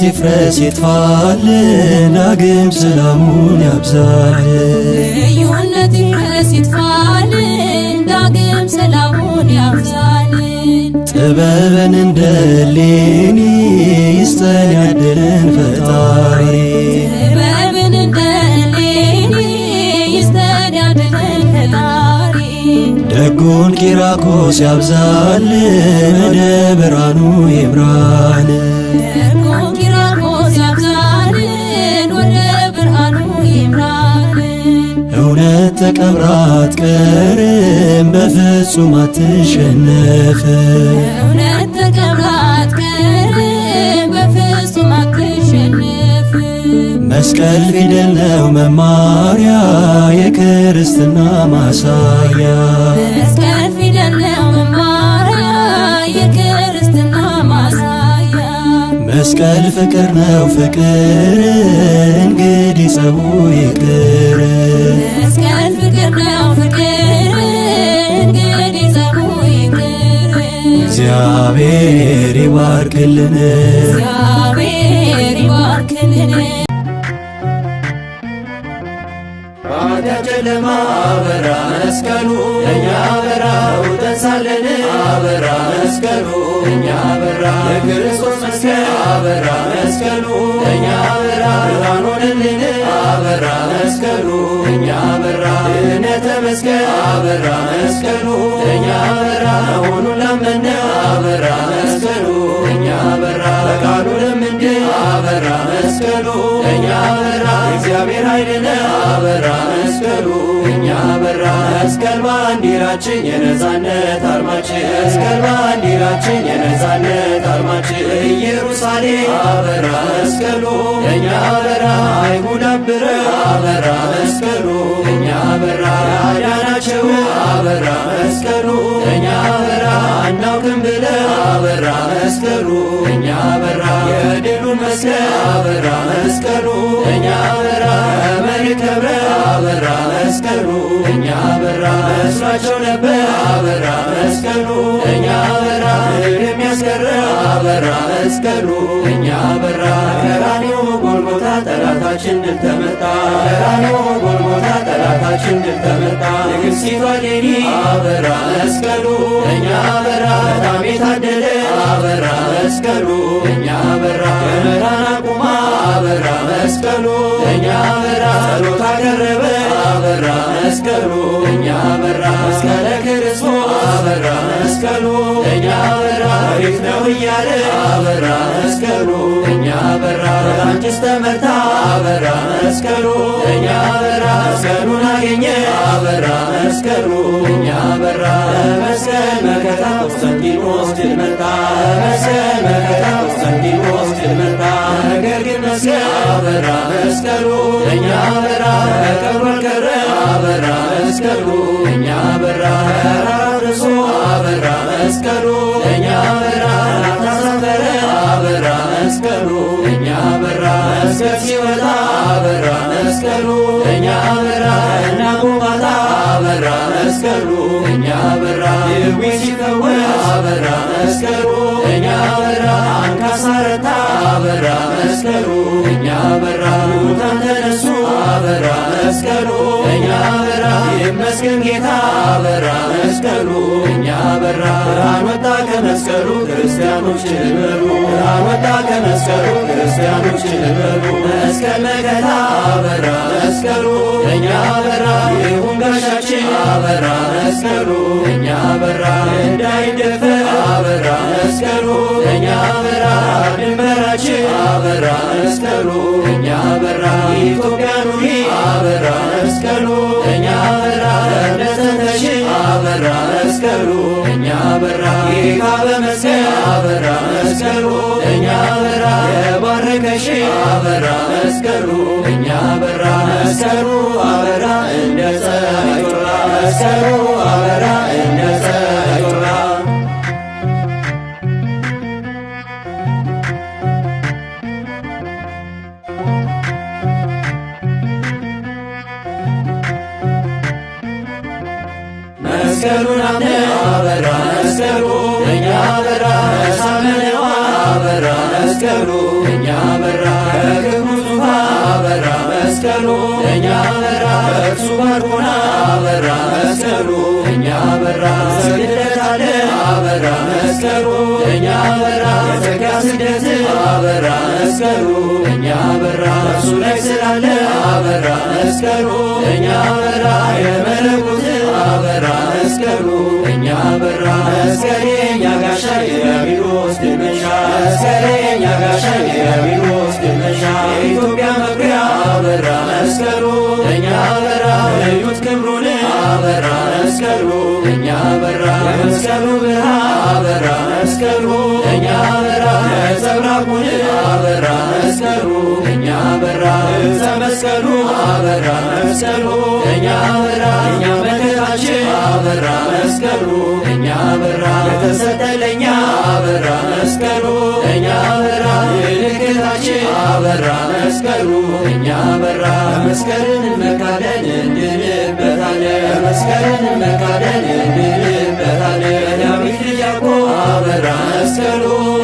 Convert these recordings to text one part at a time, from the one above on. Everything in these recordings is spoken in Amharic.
ይፍረስ ይጥፋልን ዳግም ሰላሙን ያብዛልን። ልዩነት ይፍረስ ይጥፋልን ዳግም ሰላሙን ያብዛልን። ጥበብን እንደ እሌኒ ይስጠን ያድለን ፈጣሪ ጥበብን እንደ እሌኒ ይስጠን ያድለን ፈጣሪ ደጉን ቂራቆስ ያብዛልን ወደ ብርሃኑ ይምራን። ደጉን ቂራቆስ ያብዛልን ወደ ብርሃኑ ይምራልን። እውነት ተቀብራ አትቀርም በፍጹም አትሸነፍም። እውነት ተቀብራ አትቀርም በፍጹም አትሸነፍም። መስቀል ፊደል ነው መማሪያ የክርስትና ማሳያ። መስቀል ፊደል ነው መማሪያ የክርስትና ማሳያ። መስቀል ፍቅር ነው ፍቅር እንግዲህ ጸቡ ይቅር። መስቀል ፍቅር ነው ፍቅር እንግዲህ ጸቡ ይቅር። እግዚአብሔር ይባርክልን። እግዚአብሔር ይባርክልን። ኃጢአት ጨለማ አበራ መስቀሉ ለእኛ በራ ውጠንሳለን አበራ መስቀሉ ለእኛ በራ የክርስቶስ መስቀል አበራ መስቀሉ ለእኛ በራ ብርሃን ሆነልን አበራ መስቀሉ ለእኛ በራ ድኅነተ መስቀል አበራ መስቀሉ ለእኛ በራ መሆኑን ላመነ አበራ መስቀሉ ለእኛ በራ በቃሉ ለምንድን አበራ መስቀሉ ለእኛ በራ እግዚአብሔር ኃይልነ አበራ መስቀሉ ለእኛ በራ። መስቀል ባንዲራችን የነጻነት አርማችን መስቀል ባንዲራችን የነጻነት አርማችን ኢየሩሳሌም አበራ መስቀሉ ለእኛ በራ አይሁድ አብረ አበራ መስቀሉ ለእኛ በራ ያዳናቸው አበራ መስቀሉ ለእኛ በራ አናውቅም ብለ አበራ መስቀሉ ለእኛ በራ የድሉን መስቀል አበራ መስቀሉ ለእኛ በራ መሬት ከብረ አበራ መስቀሉ ለእኛ በራ መስሏቸው ነበር አበራ መስቀሉ ለእኛ በራ የሚያስቀረ አበራ መስቀሉ ለእኛ በራ ቀራንዮ ጎልጎታ ጠላታችን ድል ተመታ ቀራንዮ ጎልጎታ ጠላታችን ድል ተመታ ንግሥቲቷ እሌኒ አበራ መስቀሉ ለእኛ በራ በጣም የታደለ አበራ መስቀሉ ለእኛ በራ ገመራን አቁማ አበራ መስቀሉ ለእኛ በራ ጸሎት አቀረበ አበራ መስቀሉ ለእኛ በራ መስቀለ ክርስቶስ አበራ መስቀሉ ለእኛ በራ ቤት ነው እያለ አበራ መስቀሉ ለእኛ በራ በላንቺስ ተመታ አበራ መስቀሉ ለእኛ በራ መስቀሉን አገኘ አበራ መስቀሉ ለእኛ በራ መስቀል መከታ ቆስጠንጢኖስ ድል መታ መስቀል መከታ ቆስጠንጢኖስ ድል መታ ነገር ግን መስቀል አበራ መስቀሉ ለእኛ በራ ከቀብሩ አልቀረ አበራ መስቀሉ ለእኛ በራ ተራርሶ አበራ መስቀሉ ለእኛ በራ ታሳፈረ አበራ መስቀሉ ለእኛ በራ መስቀል ሲወጣ አበራ መስቀሉ ለእኛ በራ እናቁማታ አበራ መስቀሉ ለእኛ በራ ድዊ ሲፈወስ አበራ መስቀሉ ለእኛ በራ አንካሳ ረታ አበራ መስቀሉ ለእኛ በራ ሙታን ተነሱ አበራ መስቀሉ ለእኛ በራ ይመስገን ጌታ አበራ መስቀሉ ለእኛ በራ ብርሃን ወጣ ከመስቀሉ ክርስቲያኖች ልበሉ ብርሃን ወጣ ከመስቀሉ ክርስቲያኖች ልበሉ መስቀል መከታ አበራ መስቀሉ ለእኛ በራ ይሁን ጋሻችን አበራ መስቀሉ ለእኛ በራ እንዳይደፈር አበራ መስቀሉ ለእኛ በራ ድንበራችን አበራ መስቀሉ ለእኛ በራ ኢትዮጵያ ኑሪ አበራ መስቀሉ ለእኛ በራ እንደተነሽ አበራ መስቀሉ ለእኛ በራ ጌታ በመስቀል አበራ መስቀሉ ለእኛ በራ የባረከሽ አበራ መስቀሉ ለእኛ በራ መስቀሉ አበራ እንደ ፀሐይ ጮራ መስቀሉ አበራ እንደ ፀሐይ ጮራ መስቀሉን አምነን አበራ መስቀሉ ለእኛ በራ ሳመነዋ አበራ መስቀሉ እኛ በራ ከክብሩ ዙፋን አበራ መስቀሉ እኛ በራ እርሱ ባርኮና አበራ መስቀሉ እኛ በራ ስግደት አለ አበራ መስቀሉ እኛ በራ የጸጋ ስግደት አበራ መስቀሉ እኛ በራ እርሱ ላይ ስላለ አበራ መስቀሉ እኛ በራ የመለኮት አበራ መስቀሉ እኛ በራ መስቀሌ የኛ ጋሻ የዲያብሎስ ድል መንሻ መስቀሌ የኛ ጋሻ የዲያብሎስ ድል መንሻ የኢትዮጵያ መኩሪያ አበራ መስቀሉ እኛ በራ እዩት ክብሩን አበራ መስቀሉ እኛ በራ የመስቀሉ ብርሃን አበራ መስቀሉ እኛ በራ ነጸብራቁን አበራ መስቀሉ እኛ በራ ዕፀ መስቀሉ አበራ መስቀሉ እኛ በራ እኛ መከታችን አበራ መስቀሉ እኛ በራ የተሰጠለኛ አበራ መስቀሉ እኛ በራ ምልክታችን አበራ መስቀሉ እኛ በራ መስቀልን እንመካለን እንድንበታለን መስቀልን እንመካለን እንድንበታለን ዳዊት ልጅ ያዕቆብ አበራ መስቀሉ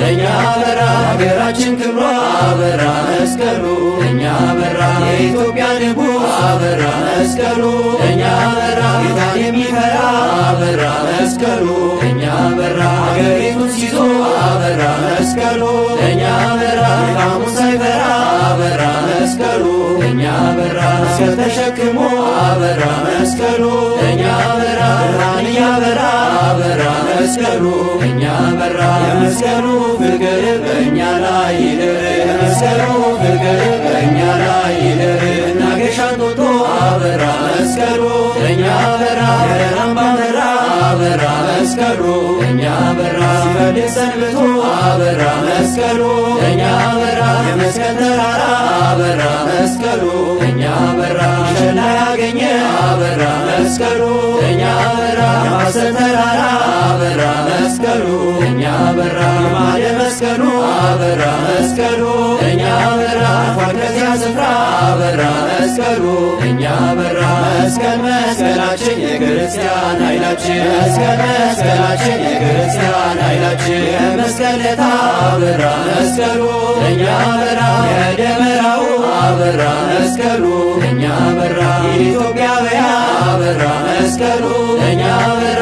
እኛ በራ ሀገራችን ክብሯ አበራ መስቀሉ እኛ በራ የኢትዮጵያ ንጉሥ አበራ መስቀሉ እኛ በራ ጌታን የሚፈራ አበራ መስቀሉ እኛ በራ ሀገሪቱን ሲዞ አበራ መስቀሉ እኛ በራ ቃሙን ሳይፈራ አበራ መስቀሉ እኛ በራ መስቀል ተሸክሞ አበራ መስቀሉ እኛ በራ ብርሃን እያበራ አበራ መስቀሉ እኛ በራ የመስቀሉ ፍቅር በእኛ ላይ ይደር የመስቀሉ ፍቅር በእኛ ላይ ይደር ናገሻን ጦጦ አበራ መስቀሉ እኛ በራ የረራምባ በራ አበራ መስቀሉ እኛ በራ ሲፈልግ ሰንብቶ አበራ መስቀሉ እኛ በራ የመስቀል ተራራ አበራ መስቀሉ እኛ በራ ሸላ ያገኘ አበራ መስቀሉ እኛ በራ የማሰብ ተራራ አበራ መስቀሉ እኛ በራ ማደ መስቀሉ አበራ መስቀሉ እኛ በራ ፏከዚያ ስፍራ አበራ መስቀሉ እኛ በራ መስቀል መስቀላችን የክርስቲያን ኃይላችን መስቀል መስቀላችን የክርስቲያን ኃይላችን የመስቀል ለታ አበራ መስቀሉ እኛ በራ የደመራው አበራ መስቀሉ እኛ በራ ኢትዮጵያውያን አበራ መስቀሉ እኛ በራ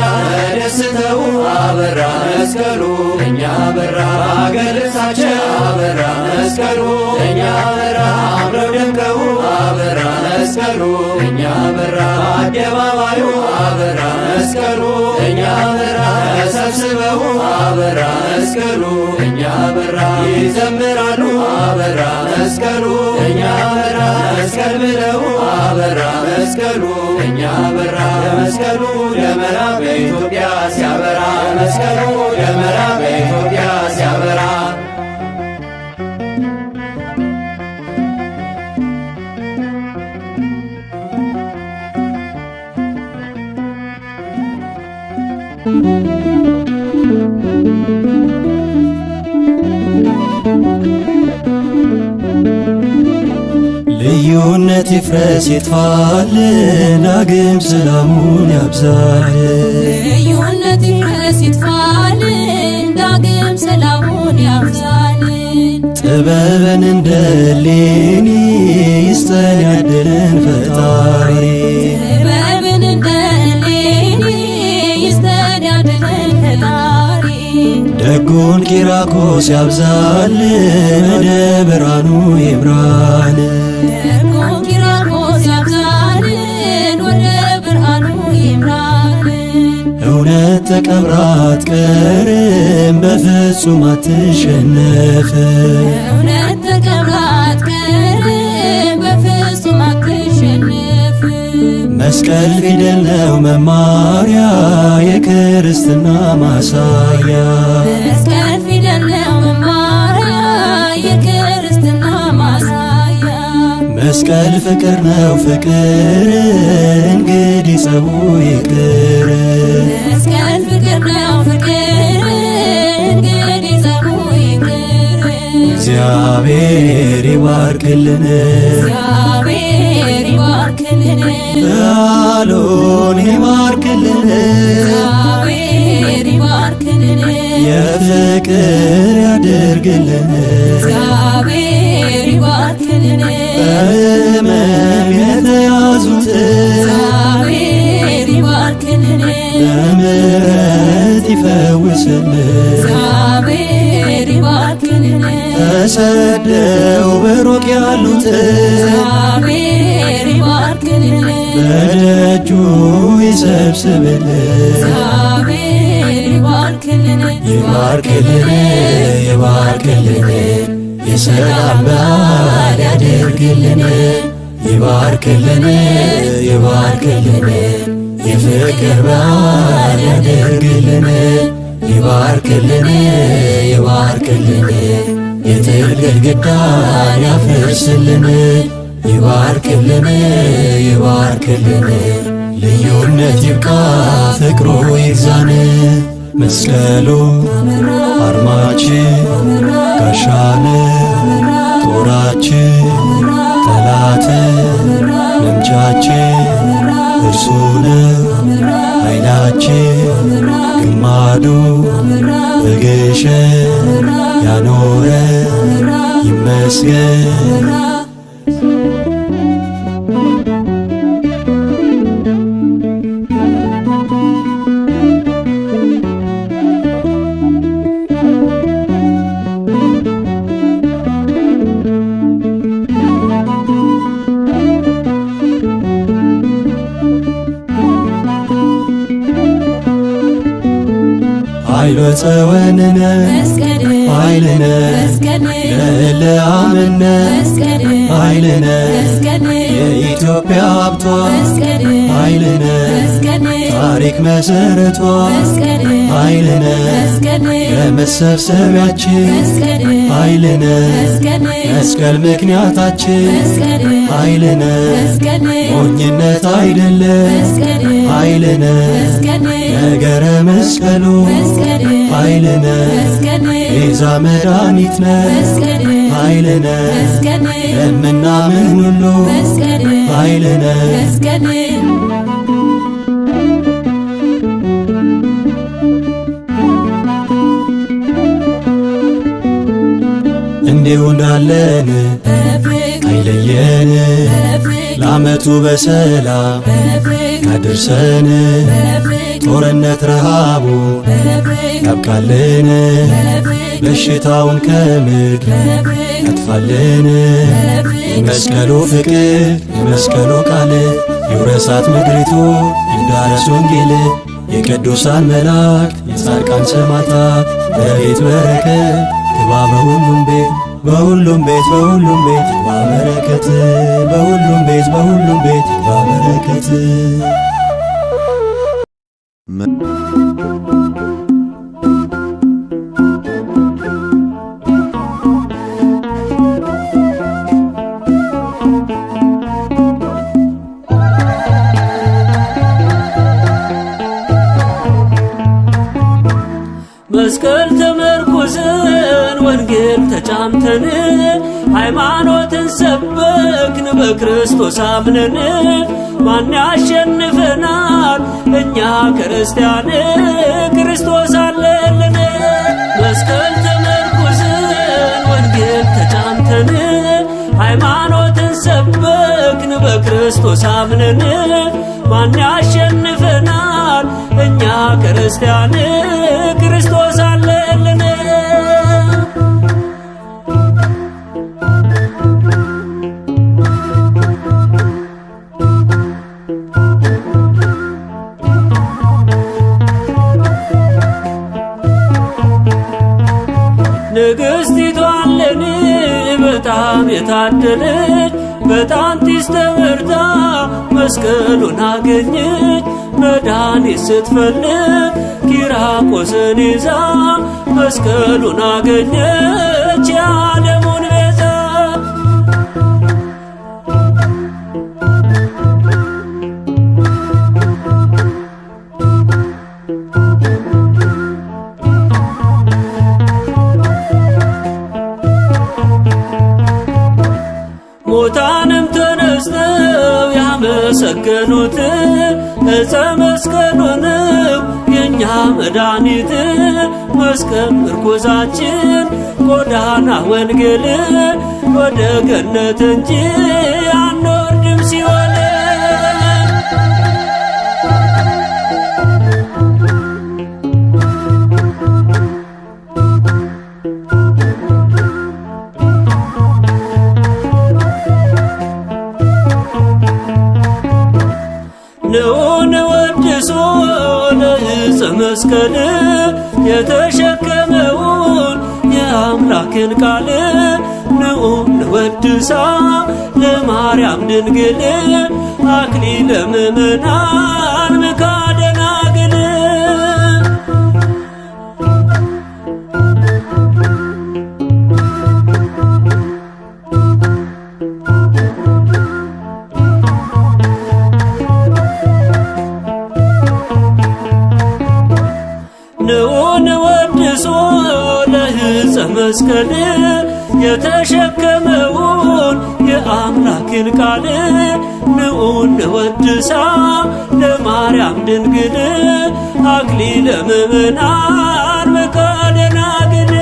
ደስተው አበራ መስቀሉ እኛ በራ አገር ልብሳቸው አበራ መስቀሉ እኛ በራ አምረው ደምቀው አበራ መስቀሉ እኛ በራ አደባባዩ አበራ መስቀሉ እኛ በራ ተሰብስበው አበራ መስቀሉ እኛ በራ ይዘምራሉ አበራ መስቀሉ እኛ በራ መስቀል ብለው አበራ መስቀሉ እኛ በራ የመስቀሉ ደመራ በኢትዮጵያ ሲያበራ መስቀሉ ደመራ በኢትዮጵያ ሲያበራ ልዩነት ይፍረስ ይጥፋልን ዳግም ሰላሙን ያብዛልን ልዩነት ይፍረስ ይጥፋልን ዳግም ሰላሙን ያብዛልን ጥበብን እንደ እሌኒ ይስጠን ያድለን ፈጣሪ ጥበብን እንደ እሌኒ ይስጠን ያድለን ፈጣሪ ደጉን ቂራቆስ ያብዛልን ወደ ብርሃኑ ይምራን ደጉን ቂራቆስ ያብዛልን ወደ ብርሃኑ ይምራልን እውነት ተቀብራ አትቀርም በፍጹም አትሸነፍም እውነት ተቀብራ አትቀርም በፍጹም አትሸነፍም መስቀል ፊደል ነው መማሪያ የክርስትና ማሳያ መስቀል ፊደል ነው መማሪያ የክርስትና ማሳያ መስቀል ፍቅር ነው ፍቅር እንግዲህ ጸቡ ይቅር መስቀል ፍቅር ነው ፍቅር እንግዲህ ጸቡ ይቅር እግዚአብሔር ይባርክልን እግዚአብሔር ይባርክልን ቃሉን ይባርክልን እግዚአብሔር ይባርክልን የፍቅር ያድርግልን በሕመም የተያዙትን እግዚአብሔር ይባርክልን በምሕረት ይፈውስልን። እግዚአብሔር ይባርክልን ተሰደው በሩቅ ያሉትን እግዚአብሔር ይባርክልን በደጁ ይሰብስብልን። እግዚአብሔር ይባርክልን ይባርክልን ይባርክልን የሰላም በዓል ያደርግልን። ይባርክልን ይባርክልን የፍቅር በዓል ያደርግልን። ይባርክልን ይባርክልን የጥል ግድግዳን ያፍርስልን። ይባርክልን ይባርክልን ልዩነት ይብቃ ፍቅሩ ይግዛን። መስቀሉ አርማችን ጋሻን ጦራችን ጠላት መምቻችን እርሱ ነው ኃይላችን ግማዱ በግሸን ያኖረ ይመስገን። ኃይሎ ጸወንነ መስቀል ኃይልነ መስቀል ለለአምነ መስቀል ኃይልነ መስቀል የኢትዮጵያ ሀብቷ መስቀል ኃይልነ መስቀል ታሪክ መሰረቷ መስቀል ኃይልነ መስቀል ለመሰብሰቢያችን መስቀል ኃይልነ መስቀል መስቀል ምክንያታችን መስቀል ኃይልነ መስቀል ሞኝነት አይደለም መስቀል ኃይልነ መስቀል ነገረ መስቀሉ መስቀል ኃይልነ መስቀል ቤዛ መድኃኒት ነ መስቀል ኃይልነ መስቀል ለምናምን ሁሉ መስቀል ኃይልነ መስቀል እንዲሁ እንዳለን በፍቅር አይለየን በፍቅር ለዓመቱ በሰላም በፍቅር ያድርሰን። በፍቅር ጦርነት ረሃቡ በፍቅር ያብቃልን በፍቅር በሽታውን ከምድር በፍቅር ያጥፋልን። የመስቀሉ ፍቅር የመስቀሉ ቃል ይውረሳት ምድሪቱ ይዳረስ ወንጌል የቅዱሳን መላእክት የጻድቃን ሰማዕታት በቤት በረከት ግባ በሁሉም ቤት በሁሉም ቤት በሁሉም ቤት ግባ በረከት በሁሉም ቤት በሁሉም ቤት ግባ በረከት። መስቀል ተመርኩዘን ወንጌል ተጫምተን ሃይማኖትን ሰበክን በክርስቶስ አምነን ማን ያሸንፈናል እኛ ክርስቲያን ክርስቶስ አለልን። መስቀል ተመርኩዘን ወንጌል ተጫምተን ሃይማኖትን ሰበክን በክርስቶስ አምነን ማን ያሸንፈናል እኛ ክርስቲያን ክርስቶስ አለልን። ንግሥቲቷን ለኔ በጣም የታደለች በጣንቲስ ተመርታ መስቀሉን አገኘች። መድኃኒት ስትፈልግ ኪራቆስን ይዛ መስቀሉን አገኘች የዓለሙን ቤዛ። ሙታንም ተነስተው ያመሰገኑት ዕፀ መስቀሉንም የእኛ ለእኛ መድኃኒት መስቀል ምርኮዛችን ጎዳና ወንጌል ወደ ገነት እንጂ አንወርድም ሲኦል። ንዑን ወድሶ ለዕፀ መስቀል የተሸከመውን የአምላክን ቃል ንዑን ወድሳ ለማርያም ድንግል አክሊለ ምእመናን ምክሐ ደናግል። ንዑን ወድሶ ለዕፀ መስቀል የተሸከመውን የአምላክን ቃል ንዑን ወድሳ ለማርያም ድንግል አክሊለ ምእመናን ምክሐ ደናግል።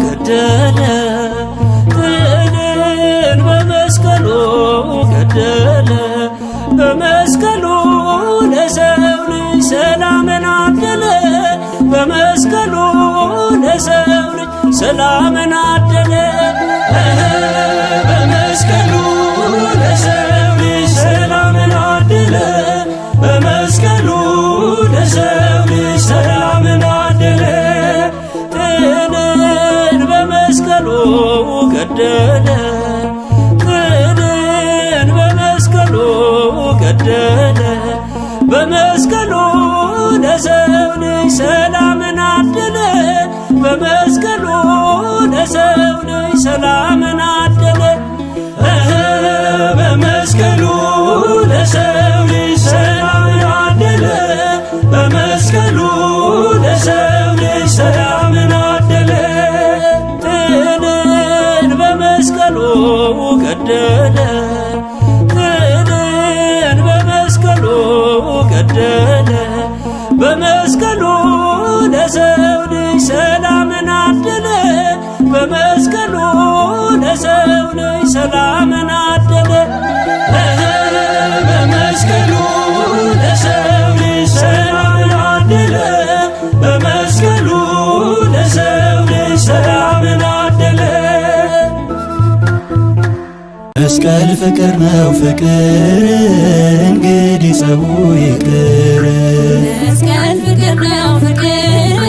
ገደለ ጥልን በመስቀሉ ገደለ በመስቀሉ ለሰው ልጅ ሰላምን አደለ በመስቀሉ ለሰው ልጅ ሰላምን አደለ በመስቀሉ ለሰው ልጅ ሰላምን አደለ በመስቀሉ ለሰው ልጅ ሰላምን አደለ ገደለ ጥልን በመስቀሉ ገደለ በመስቀሉ ለሰው ልጅ ሰላምን አደለ በመስቀሉ ለሰው ልጅ ሰላምን አደለ በመስቀሉ ለሰው ልጅ ሰላምን አደለ በመስቀሉ ለሰው ልጅ ሰላምን አደለ በመስቀሉ ገደለ ጥልን በመስቀሉ ገደለ በመስቀሉ ለሰው ልጅ ሰላምን አደለ በመስቀሉ ለሰው ልጅ ሰላምን አደለ በመስቀሉ ለሰው ልጅ ሰላምን አደለ በመስቀሉ ለሰው ልጅ ሰላምን አደለ። መስቀል ፍቅር ነው ፍቅር እንግዲህ ጸቡ ይቅር። መስቀል ፍቅር ነው ፍቅር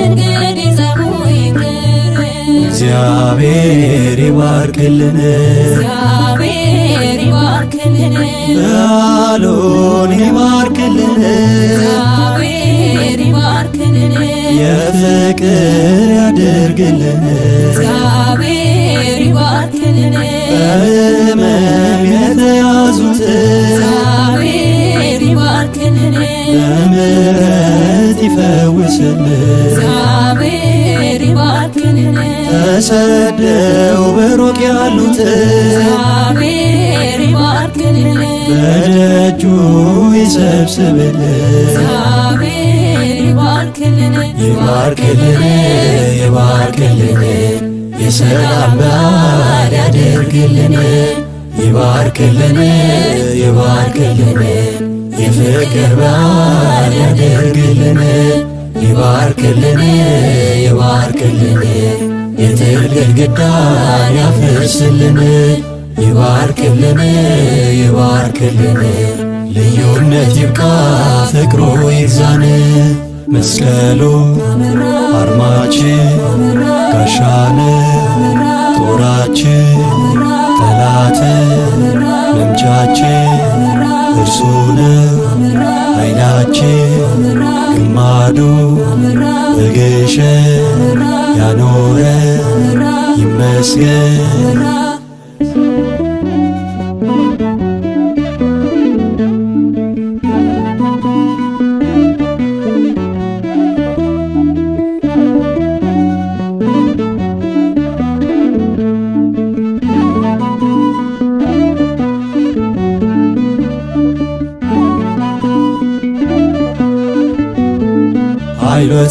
እንግዲህ ጸቡ ይቅር። እግዚአብሔር ይባርክልን እግዚአብሔር ይባርክልን ቃሉን ይባርክልን እግዚአብሔር ይባርክልን የፍቅር ያደርግልን እግዚአብሔር ይባርክልን በሕመም የተያዙት እግዚአብሔር ይባርክልን በምሕረት ይፈውስልን እግዚአብሔር ይባርክልን ተሰደው በሩቅ ያሉት እግዚአብሔር ይባርክልን በደጁ ይሰብስብልን እግዚአብሔር ይባርክልን ይባርክልን ይባርክልን የሰላም በዓል ያደርግልን ይባርክልን ይባርክልን የፍቅር በዓል ያደርግልን ይባርክልን ይባርክልን የጥል ግድግዳን ያፍርስልን ይባርክልን ይባርክልን ልዩነት ይብቃ ፍቅሩ ይግዛን መስቀሉ አርማችን ጋሻን ጦራችን ጠላት መምቻችን እርሱ ነው ኃይላችን ግማዱ በግሸን ያኖረ ይመስገን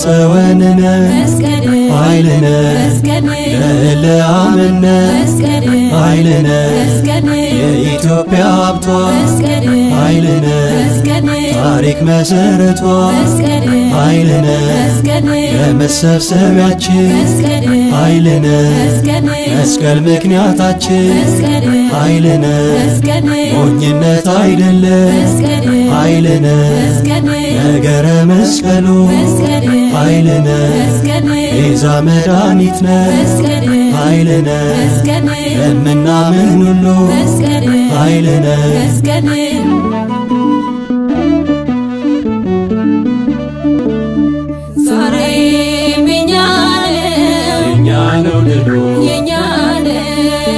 ጸወንነ መስቀል ኃይልነ መስቀል ለእለ አመነ መስቀል ኃይልነ መስቀል የኢትዮጵያ ሀብቷ መስቀል ኃይልነ መስቀል ታሪክ መሰረቷ መስቀል ኃይልነ መስቀል ለመሰብሰቢያችን መስቀል ኃይልነ መስቀል መስቀል ምክንያታችን መስቀል ኃይልነ መስቀል ሞኝነት አይደለም መስቀል ኃይልነ መስቀል ነገረ መስቀሉ መስቀል ኃይልነ መስቀል ቤዛ መድኃኒት ነ መስቀል ኃይልነ መስቀል ለምናምን ሁሉ መስቀል ኃይልነ መስቀል ዛሬም የኛ ነው ድሉ የኛ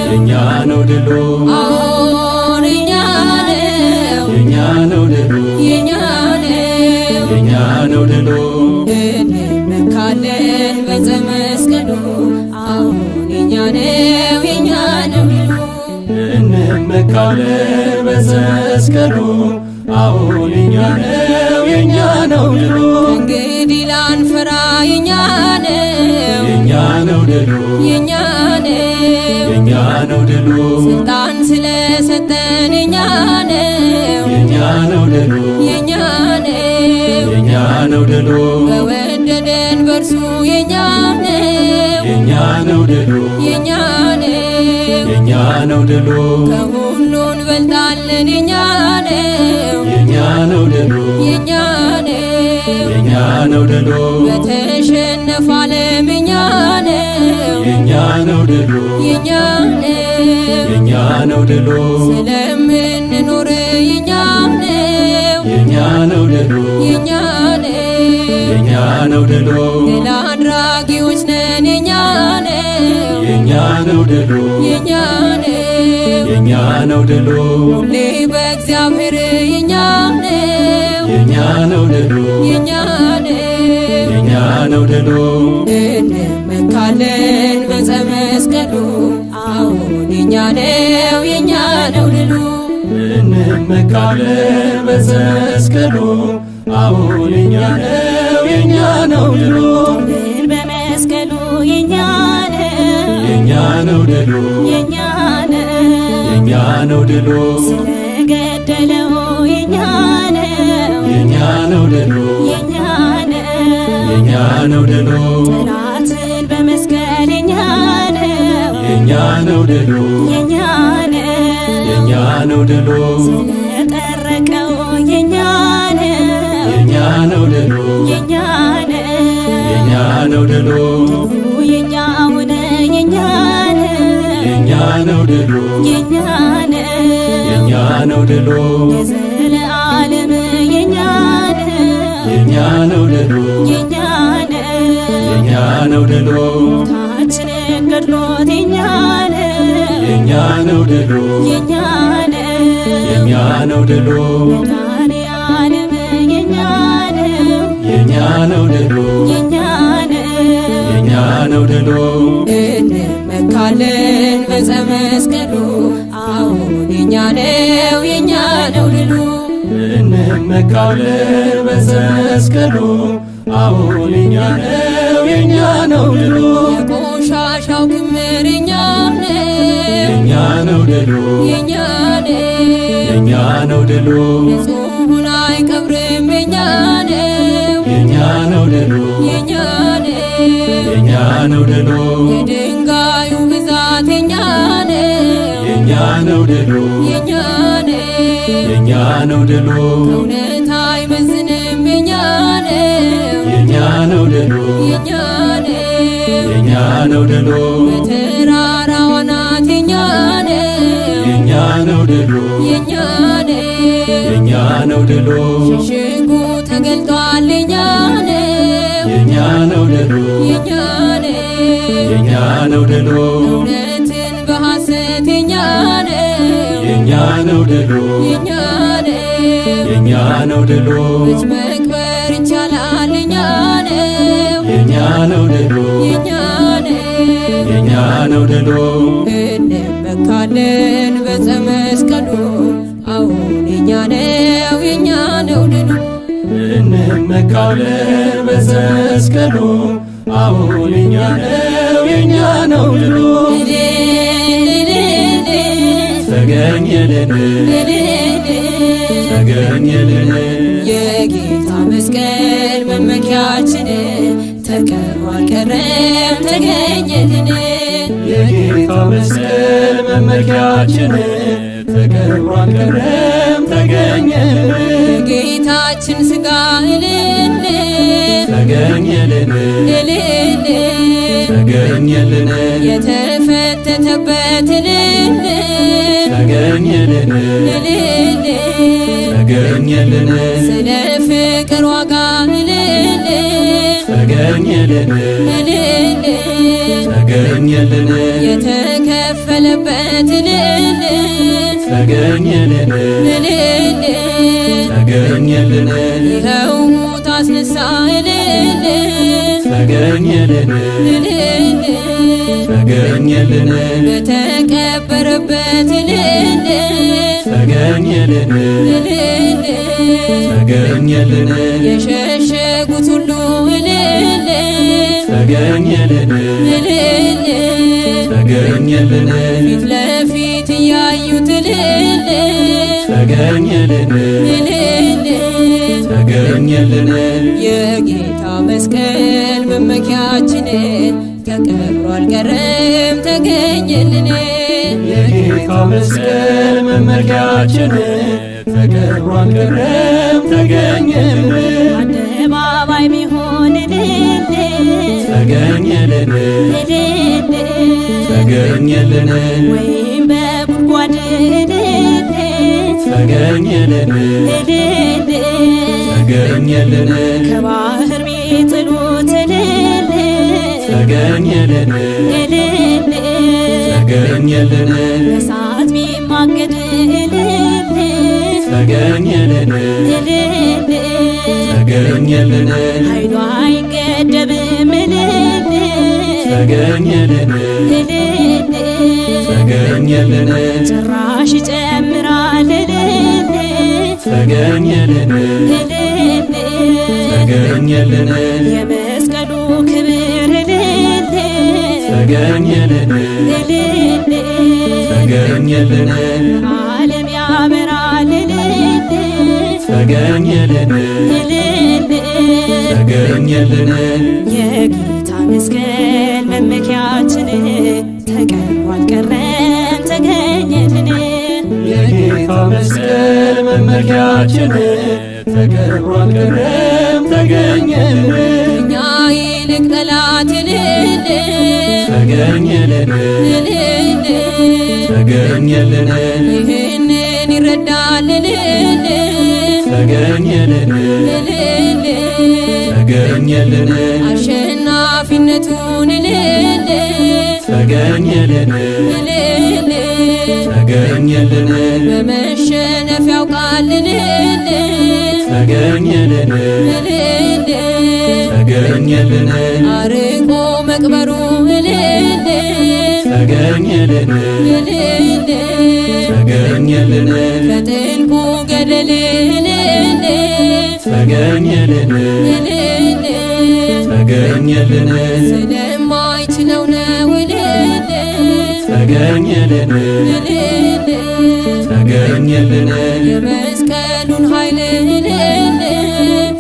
የኛ ነው ድሉ አዎን የኛ የኛ ነው ድሉ የኛ የኛ ነው ድሉ እንመካለን በዕፀ መስቀሉ አዎን የኛ ነው እንመካለን በመስቀሉ አሁን የኛ ነው ድሉ እንግዲህ ላንፈራ የኛ ነው ድሉ የኛ ነው ድሉ ስልጣን ስለሰጠን የኛ ነው ድሉ የኛ ነው ድሉ በወደደን በርሱ የኛ ነው ድሉ የኛ ነው ድሉ ከሁሉ እንበልጣለን የኛ ነው ድሉ የኛ ነው ድሉ በተሸነፈ ዓለም የኛ ነው ድሉ የኛ ነው ድሉ ስለምንኖር የኛ ነው ድሉ የኛ ነው ድሉ ድል አድራጊዎች ነን የኛ ነው ድሉ የኛ ነው ድሉ ሁሌ በእግዚአብሔር የኛ ነው ድሉ የኛ ነው ድሉ እንመካለን በዕፀ መስቀሉ አዎን የኛ ነው ድሉ እንመካለን በመስቀሉ አሁን የኛ ነው ድሉ ድል በመስቀሉ የኛ ነው ድሉ የኛ ነው ድሉ ስለገደለው የኛ ነው ድሉ የኛ ነው ድሉ ጠላትን በመስቀል የኛ ነው ድሉ የኛ ነው ድሉ ስለጠረቀው የኛ ነው ድሉ የኛ ነው ድሉ የኛ ሆነ የኛ ነው ድሉ የኛ ነው ድሉ የዘለዓለም የኛ ነው ድሉ የኛ ነው ድሉ ታችንን ገድሎት የኛ ነው ድሉ የኛ ነው ድሉ መድኃኔዓለም የኛ ነው ድሉ የኛ ነው ድሉ እንመካለን በዕፀ መስቀሉ አዎን የኛ ነው ድሉ እንመካለን በመስቀሉ አሁን የኛ ነው ድሉ የቆሻሻው ክምር የኛ ነው ድሉ የኛ ነው ድሉ ንጹሑን አይቀብርም የኛ ነው ድሉ የኛ ነው ድሉ የድንጋዩ ብዛት የኛ ነው ድሉ የኛ ነው ድሉ እውነት አይመዝንም የኛ ነው ድሉ የኛ ነው ድሉ በተራራው አናት የኛ ነው ድሉ የኛ ነው ድሉ ሽሽጉ ተገልጧል የኛ ነው ድሉ የኛ ነው ድሉ እውነትን በሐሰት የኛ ነው ድሉ የኛ ነው ድሉ እጅ መቅበር ይቻላል የኛ ነው ድሉ የኛ ነው ድሉ እንመካለን በዕፀ መስቀሉ አዎን የኛ ነው ድሉ መቃብር በመስቀሉ አሁን የኛ ነው የኛ ነው ድሉ ተገኘልን ተገኘልን የጌታ መስቀል መመኪያችን ተቀብሮ አልቀረም ተገኘልን የጌታ መስቀል መመኪያችን ተቀብሮ አልቀረም ተገኘልን ጌታችን ሥጋ እልል ተገኘልን እልል ተገኘልን የተፈተተበት እልል ተገኘልን እልል ተገኘልን ስለ ፍቅር ዋጋ እልል ተገኘልን እልል ተገኘልን የተከፈለበት እልል ተገኘልን እልል ተገኘልን ይኸው ሙት አስነሣ እልል ተገኘልን እልል ተገኘልን በተቀበረበት እልል ተገኘልን እልል ተገኘልን የሸሸጉት ሁሉ እልል ተገኘልን እልል ተገኘልን ፊት ለፊት እያዩት እልል ተገኘልን እልል ተገኘልን የጌታ መስቀል መመኪያችን ተቀብሮ አልቀረም ተገኘልን የጌታ መስቀል መመኪያችን ተቀብሮ አልቀረም ተገኘልን አደባባይ ቢሆን እልል ተገኘልን እልል ተገኘልን ወይም በጉድጓድ እልል ተገኘልን እልል ተገኘልን ከባህር ቢጥሉት እልል ተገኘልን እልል ተገኘልን እሳት ቢማገድ እልል ተገኘልን እልል ተገኘልን ኃይሉ አይገደብም እልል ተገኘልን እልል ተገኘልን ጭራሽ ይጨምራል እልል ተገኘልን እልል ተገኘልን የመስቀሉ ክብር እልል ተገኘልን እልል ተገኘልን ዓለም ያበራል እልል ተገኘልን እልል ተገኘልን የጌታ መስቀል መመኪያችን ተቀብሮ አልቀረም ተገኘልን የጌታ መስቀል መመኪያችን ተቀብሮ አልቀረም ተገኘልን እኛ ይልቅ ጠላት እልል ተገኘልን እልል ተገኘልን ይህንን ይረዳል እልል ተገኘልን እልል ተገኘልን አሸናፊነቱን እልል ተገኘልን እልል ተገኘልን በመሸነፍ ያውቃል እልል ተገኘልን እልል ተገኘልን አርቆ መቅበሩ እልል ተገኘልን እልል ተገኘልን ከጥልቁ ገደል እልል ተገኘልን እልል ተገኘልን ስለማይችለው ነው እልል ተገኘልን እልል ተገኘልን የመስቀሉን ኃይል እልል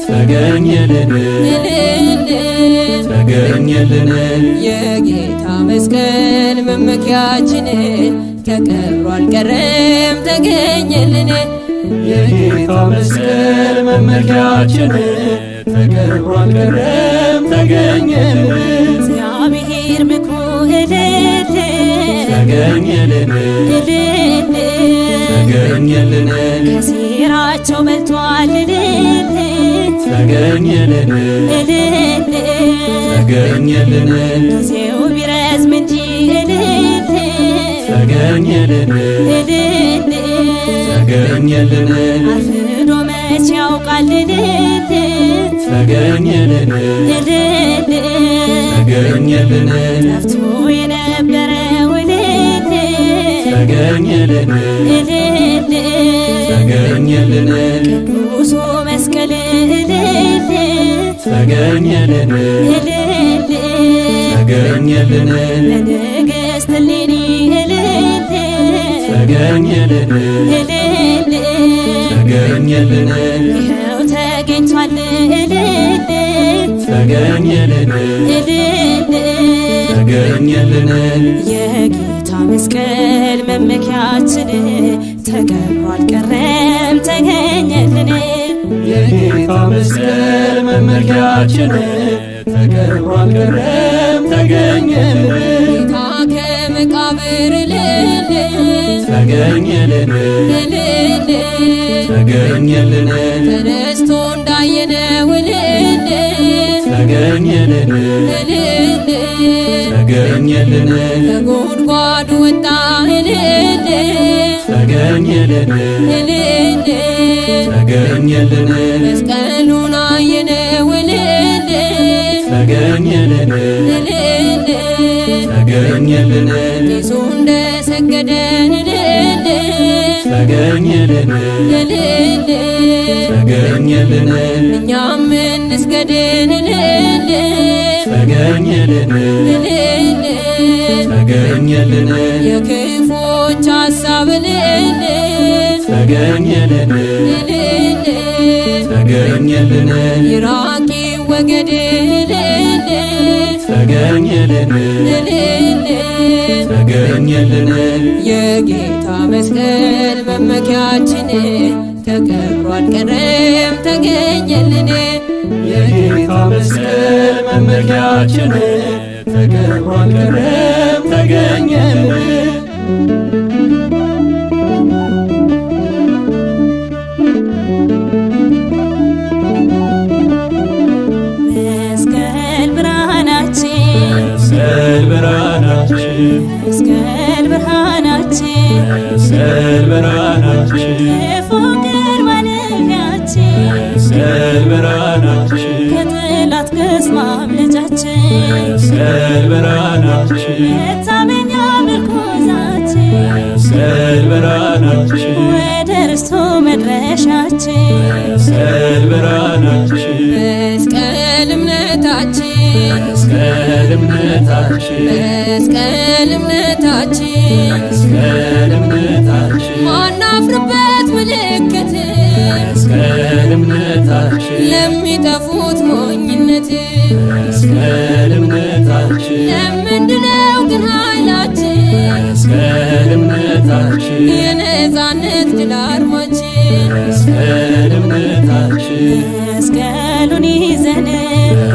ተገኘልን እልል ተገኘልን የጌታ መስቀል መመኪያችን ተቀብሮ አልቀረም ተገኘልን የጌታ መስቀል መመኪያችን ተቀብሮ አልቀረም ተገኘልን እግዚአብሔር ምክሩ እልል ተገኘልን እልል ተገኘልን ከሴራቸው በልቷል እልል ተገኘልን እልል ተገኘልን ጊዜው ቢረዝም እንጂ እልል ተገኘልን እልል ተገኘልን አርፍዶ መች ያውቃል እልል ተገኘልን እልል ተገኘልን ጠፍቶ የነበረው እልል ተገኘልን እልል ተገኘልን ቅዱሱ መስቀል እልል ተገኘልን እልል ተገኘልን በንግሥት እሌኒ እልል ተገኘልን እልል ተገኘልን ይኸው ተገኝቷል እልል ተገኘልን እልል ተገኘልን የጌታ መስቀል መመኪያችን ተቀብሮ አልቀረም ተገኘልን የጌታ መስቀል መመኪያችን ተቀብሮ አልቀረም ተገኘልን ጌታ ከመቃብር እልል ተገኘልን እልል ተገኘልን ተነስቶ እንዳየነው እልል ተገኘልን እልል ተገኘልን ከጉድጓዱ ወጣ እልል ተገኘልን እልል ተገኘልን መስቀሉን አየነው እልል ተገኘልን እልል ተገኘልን ጢሱ እንደሰገደን እልል ተገኘልን እልል ተገኘልን እኛም እንስገድን እልል ተገኘልን እልል ተገኘልን የክፎች ሐሳብ እልል ተገኘልን እልል ተገኘልን ይራቂ ወገድ እልል ተገኘልን እልል ተገኘልን የጌታ መስቀል መመኪያችን ተቀብሮ አልቀረም ተገኘልን የጌታ መስቀል መመኪያችን ተቀብሮ አልቀረም ተገኘልን መስቀል ብርሃናችን መስቀል ብርሃናችን መስቀል ብርሃናችን መስቀል ብርሃናችን የፍቅር ማለፊያችን መስቀል ብርሃናችን ከጠላት ክስ ማምለጫችን መስቀል ብርሃናችን መታመኛ ምርኩዛችን መስቀል ብርሃናችን ወደ ርስቱ መድረሻችን መስቀል ብርሃናችን መስቀል እምነታችን መስቀል እምነታችን መስቀል እምነታችን መስቀል እምነታችን ማናፍርበት ምልክት መስቀል እምነታችን ለሚጠፉት ሞኝነት መስቀል እምነታችን ለምንድነው ግን ኃይላችን መስቀል እምነታችን የነፃነት ድል አርማችን መስቀል እምነታችን መስቀሉን ይዘን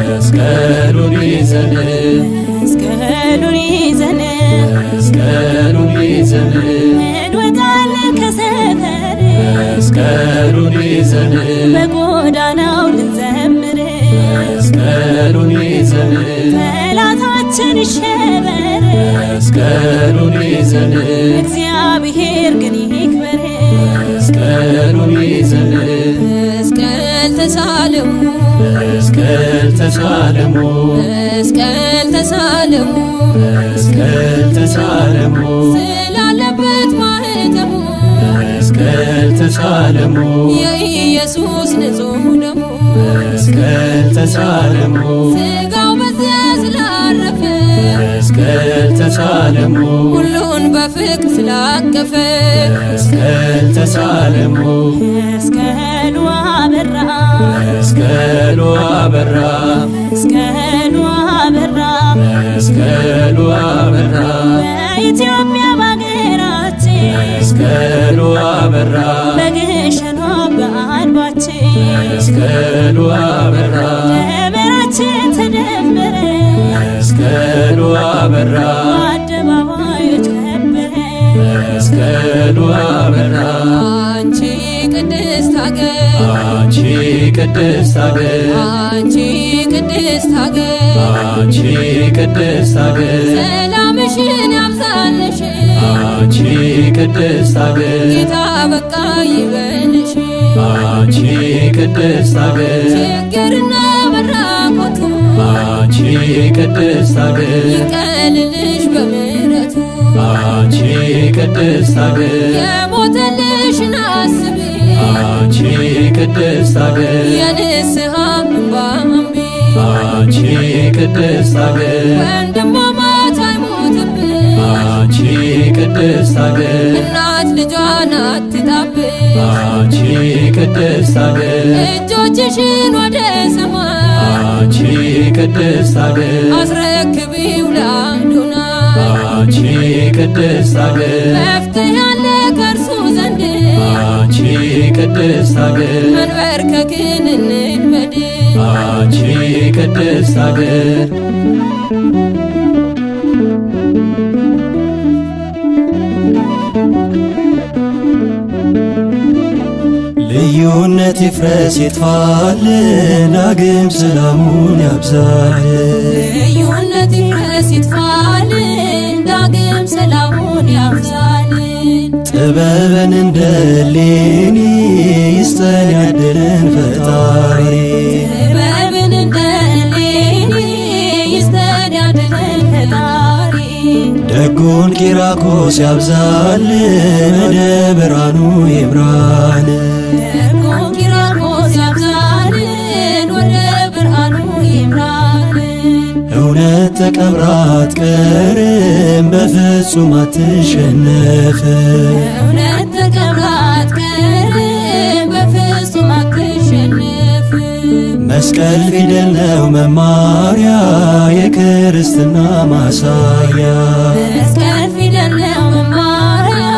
መስቀሉን ይዘን መስቀሉን ይዘን መስቀሉን ይዘን እንወጣለን ከሰፈር መስቀሉን ይዘን በጎዳናው ልንዘምር መስቀሉን ይዘን ጠላታችን ይሸበር መስቀሉን ይዘን እግዚአብሔር ግን ይክበር መስቀሉን ይዘን መስቀል ተሳለሙ መስቀል ተሳለሙ መስቀል ተሳለሙ መስቀል ተሳለሙ ስላለበት ማህተሙ መስቀል ተሳለሙ የኢየሱስ ንጹሕ ደሙ መስቀል ተሳለሙ ስጋው በዚያ ስላረፈ መስቀል ተሳለሙ ሁሉን በፍቅር ስላቀፈ መስቀል ተሳለሙ መስቀሉ አበራ መስቀሉ አበራ መስቀሉ አበራ መስቀሉ አበራ በኢትዮጵያ በአገራችን መስቀሉ አበራ በግሸኗ በአንባችን መስቀሉ አበራ ደመራችን ተደመረ መስቀሉ አበራ በአደባባዮች ከበረ መስቀሉ አበራ አንቺ ቅድስት ሀገር አንቺ ቅድስት ሀገር አንቺ ቅድስት ሀገር አንቺ ቅድስት ሀገር ሰላምሽን ያብዛልሽ አንቺ ቅድስት ሀገር ጌታ በቃ ይበልሽ አንቺ ቅድስት ሀገር ችግርና መራቆቱ አንቺ ቅድስት ሀገር ይቀልልሽ በምሕረቱ አንቺ ቅድስት አገር የሞተልሽን አስቢ አንቺ ቅድስት አገር የንስሐ እንባ አንቢ አንቺ ቅድስት አገር ወንድማማች አይሞትብን አንቺ ቅድስት አገር እናት ልጇን አትጣብቅ አንቺ ቅድስት አገር እጆችሽን ወደ ሰማይ አንቺ ቅድስት አገር አስረክቢው ለአዶናይ አንቺ ቅድስት አገር መፍትሄ ያለ ከእርሱ ዘንድ አንቺ ቅድስት አገር መንበርከክን እንልመድ አንቺ ቅድስት አገር ልዩነት ይፍረስ ይጥፋልን ዳግም ሰላሙን ያብዛልን ልዩነት ይፍረስ ይጥፋልን ዳግም ሰላሙን ያብዛልን ጥበብን እንደ እሌኒ ይስጠን ያድለን ፈጣሪ ጥበብን እንደ እሌኒ ይስጠን ያድለን ፈጣሪ ደጉን ቂራቆስ ያብዛልን ወደ ብርሃኑ ይምራን ደጉን ቂራቆስ ያብዛልን ወደ ብርሃኑ ይምራልን እውነት ተቀብራ አትቀርም በፍጹም አትሸነፍም እውነት ተቀብራ አትቀርም በፍጹም አትሸነፍም መስቀል ፊደል ነው መማሪያ የክርስትና ማሳያ መስቀል ፊደል ነው መማሪያ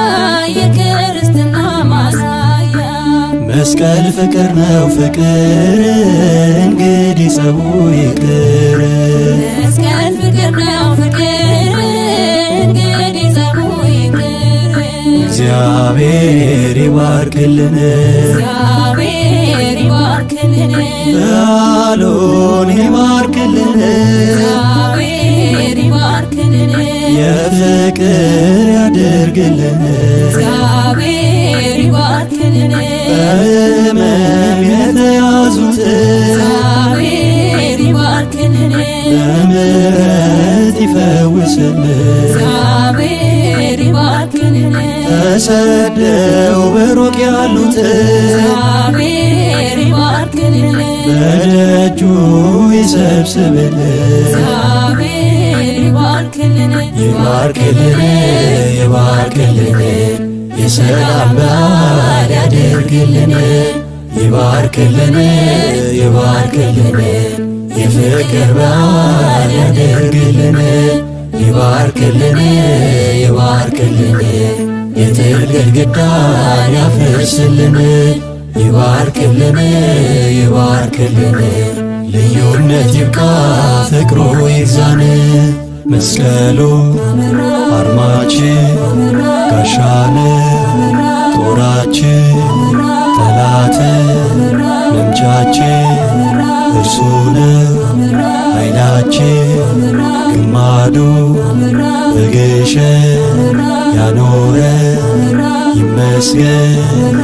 የክርስትና ማሳያ መስቀል ፍቅር ነው ፍቅር እንግዲህ ጸቡ ይቅር መስቀል ፍቅር ነው ፍቅር እንግዲህ ጸቡ ይቅር እግዚአብሔር ይባርክልን እግዚአብሔር ይባርክልን ቃሉን ይባርክልን እግዚአብሔር ይባርክልን የፍቅር ያደርግልን እግዚአብሔር ይባርክልን በሕመም የተያዙትን እግዚአብሔር ይባርክልን በምሕረት ይፈውስልን እግዚአብሔር ይባርክልን ተሰደው በሩቅ ያሉትን እግዚአብሔር ይባርክልን በደጁ ይሰብስብልን እግዚአብሔር ይባርክልን ይባርክልን ይባርክልን የሰላም በዓል ያደርግልን ይባርክልን ይባርክልን የፍቅር በዓል ያደርግልን ይባርክልን ይባርክልን የጥል ግድግዳን ያፍርስልን ይባርክልን ይባርክልን ልዩነት ይብቃ ፍቅሩ ይግዛን መስቀሉ አርማችን ጋሻን ጦራችን ጠላትን መምቻችን እርሱ ነው ኃይላችን ግማዱ በግሸን ያኖረ ይመስገን